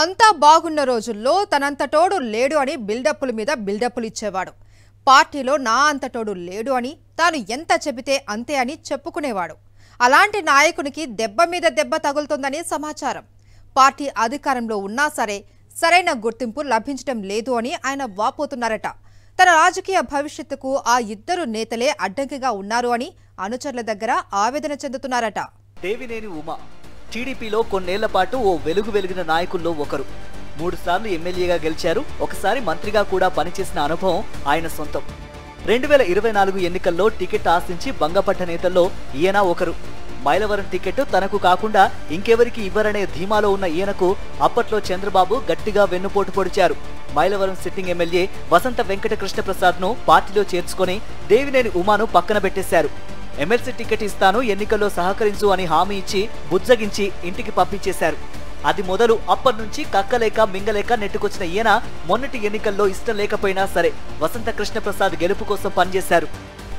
అంతా బాగున్న రోజుల్లో తనంతటోడు లేడు అని బిల్డప్పుల మీద బిల్డప్పులు ఇచ్చేవాడు. పార్టీలో నా అంతటోడు లేడు అని తాను ఎంత చెబితే అంతే అని చెప్పుకునేవాడు. అలాంటి నాయకునికి దెబ్బ మీద దెబ్బ తగులుతుందని సమాచారం. పార్టీ అధికారంలో ఉన్నా సరే సరైన గుర్తింపు లభించడం లేదు అని ఆయన వాపోతున్నారట. తన రాజకీయ భవిష్యత్తుకు ఆ ఇద్దరు నేతలే అడ్డంకిగా ఉన్నారు అని అనుచరుల దగ్గర ఆవేదన చెందుతున్నారట. దేవినేని ఉమా టీడీపీలో కొన్నేళ్ల పాటు ఓ వెలిగిన నాయకుల్లో ఒకరు. 3 సార్లు ఎమ్మెల్యేగా గెలిచారు. ఒకసారి మంత్రిగా కూడా పనిచేసిన అనుభవం ఆయన సొంతం. 2024 ఎన్నికల్లో టికెట్ ఆశించి భంగపడ్డ నేతల్లో ఈయన ఒకరు. మైలవరం టికెట్ తనకు కాకుండా ఇంకెవరికి ఇవ్వరనే ధీమాలో ఉన్న ఈయనకు అప్పట్లో చంద్రబాబు గట్టిగా వెన్నుపోటు పొడిచారు. మైలవరం సిట్టింగ్ ఎమ్మెల్యే వసంత వెంకట కృష్ణప్రసాద్ను పార్టీలో చేర్చుకొని దేవినేని ఉమాను పక్కన పెట్టేశారు. ఎమ్మెల్సీ టికెట్ ఇస్తాను, ఎన్నికల్లో సహకరించు అని హామీ ఇచ్చి బుజ్జగించి ఇంటికి పంపించేశారు. అది మొదలు అప్పటి కక్కలేక మింగలేక నెట్టుకొచ్చిన ఈయన మొన్నటి ఎన్నికల్లో ఇష్టం లేకపోయినా సరే వసంత కృష్ణప్రసాద్ గెలుపు కోసం పనిచేశారు.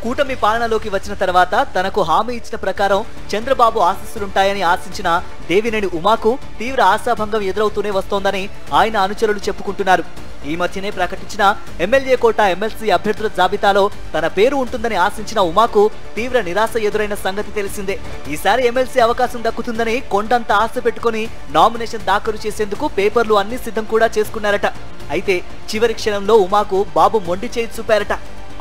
కూటమి పాలనలోకి వచ్చిన తర్వాత తనకు హామీ ఇచ్చిన ప్రకారం చంద్రబాబు ఆశీస్సులుంటాయని ఆశించిన దేవినేని ఉమాకు తీవ్ర ఆశాభంగం ఎదురవుతూనే వస్తోందని ఆయన అనుచరులు చెప్పుకుంటున్నారు. ఈ మధ్యనే ప్రకటించిన ఎమ్మెల్యే కోట ఎమ్మెల్సీ అభ్యర్థుల జాబితాలో తన పేరు ఉంటుందని ఆశించిన ఉమాకు తీవ్ర నిరాశ ఎదురైన సంగతి తెలిసిందే. ఈసారి ఎమ్మెల్సీ అవకాశం దక్కుతుందని కొండంత ఆశ పెట్టుకుని నామినేషన్ దాఖలు చేసేందుకు పేపర్లు అన్ని సిద్ధం కూడా చేసుకున్నారట. అయితే చివరి క్షణంలో ఉమాకు బాబు మొండి చేయి చూపారట.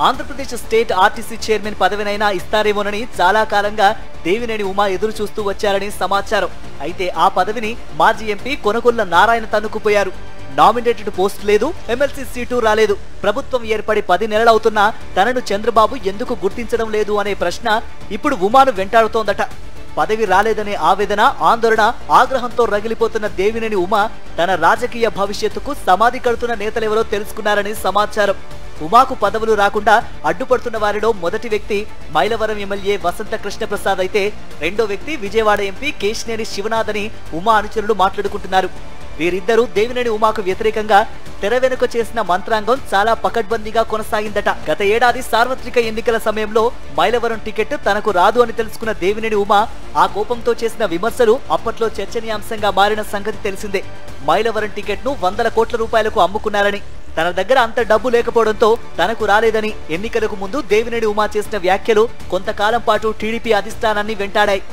ఆంధ్రప్రదేశ్ స్టేట్ ఆర్టీసీ చైర్మన్ పదవినైనా ఇస్తారేమోనని చాలా కాలంగా దేవినేని ఉమా ఎదురు చూస్తూ వచ్చారని సమాచారం. అయితే ఆ పదవిని మాజీ ఎంపీ కొనగొల్ల నారాయణ తన్నుకుపోయారు. నామినేటెడ్ పోస్ట్ లేదు, ఎమ్మెల్సీ సీటు రాలేదు. ప్రభుత్వం ఏర్పడి 10 నెలలవుతున్నా తనను చంద్రబాబు ఎందుకు గుర్తించడం లేదు అనే ప్రశ్న ఇప్పుడు ఉమాను వెంటాడుతోందట. పదవి రాలేదనే ఆవేదన, ఆందోళన, ఆగ్రహంతో రగిలిపోతున్న దేవినేని ఉమా తన రాజకీయ భవిష్యత్తుకు సమాధి కడుతున్న నేతలెవరో తెలుసుకున్నారని సమాచారం. ఉమాకు పదవులు రాకుండా అడ్డుపడుతున్న వారిలో మొదటి వ్యక్తి మైలవరం ఎమ్మెల్యే వసంత కృష్ణప్రసాద్ అయితే రెండో వ్యక్తి విజయవాడ ఎంపీ కేశినేని శివనాథ్ అని ఉమా అనుచరులు మాట్లాడుకుంటున్నారు. వీరిద్దరూ దేవినేని ఉమాకు వ్యతిరేకంగా తెర వెనుక చేసిన మంత్రాంగం చాలా పకడ్బందీగా కొనసాగిందట. గత ఏడాది సార్వత్రిక ఎన్నికల సమయంలో మైలవరం టికెట్ తనకు రాదు అని తెలుసుకున్న దేవినేని ఉమా ఆ కోపంతో చేసిన విమర్శలు అప్పట్లో చర్చనీయాంశంగా మారిన సంగతి తెలిసిందే. మైలవరం టికెట్ ను 100 కోట్ల రూపాయలకు అమ్ముకున్నారని, తన దగ్గర అంత డబ్బు లేకపోవడంతో తనకు రాలేదని ఎన్నికలకు ముందు దేవినేని ఉమా చేసిన వ్యాఖ్యలు కొంతకాలం పాటు టీడీపీ అధిష్టానాన్ని వెంటాడాయి.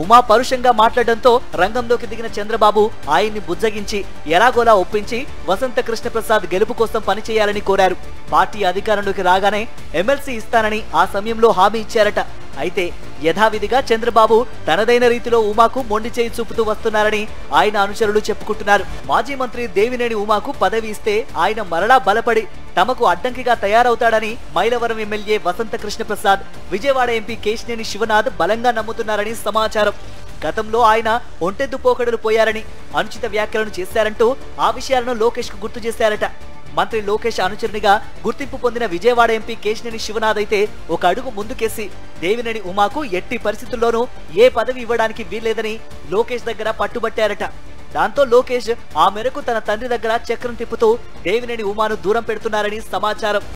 ఉమా పరుషంగా మాట్లాడడంతో రంగంలోకి దిగిన చంద్రబాబు ఆయన్ని బుజ్జగించి ఎలాగోలా ఒప్పించి వసంత కృష్ణప్రసాద్ గెలుపు కోసం పనిచేయాలని కోరారు. పార్టీ అధికారంలోకి రాగానే ఎమ్మెల్సీ ఇస్తానని ఆ సమయంలో హామీ ఇచ్చారట. అయితే యథావిధిగా చంద్రబాబు తనదైన రీతిలో ఉమాకు మొండి చేయి చూపుతూ వస్తున్నారని ఆయన అనుచరులు చెప్పుకుంటున్నారు. మాజీ మంత్రి దేవినేని ఉమాకు పదవి ఇస్తే ఆయన మరలా బలపడి తమకు అడ్డంకిగా తయారవుతాడని మైలవరం ఎమ్మెల్యే వసంత కృష్ణప్రసాద్, విజయవాడ ఎంపీ కేశినేని శివనాథ్ బలంగా నమ్ముతున్నారని సమాచారం. గతంలో ఆయన ఒంటెద్దు పోకడలు పోయారని, అనుచిత వ్యాఖ్యలను చేశారంటూ ఆ విషయాలను లోకేష్ కు గుర్తు చేశారట. మంత్రి లోకేష్ అనుచరునిగా గుర్తింపు పొందిన విజయవాడ ఎంపీ కేశినేని శివనాథ్ అయితే ఒక అడుగు ముందుకేసి దేవినేని ఉమాకు ఎట్టి పరిస్థితుల్లోనూ ఏ పదవి ఇవ్వడానికి వీల్లేదని లోకేష్ దగ్గర పట్టుబట్టారట. దాంతో లోకేష్ ఆ మేరకు తన తండ్రి దగ్గర చక్రం తిప్పుతూ దేవినేని ఉమాను దూరం పెడుతున్నారని సమాచారం.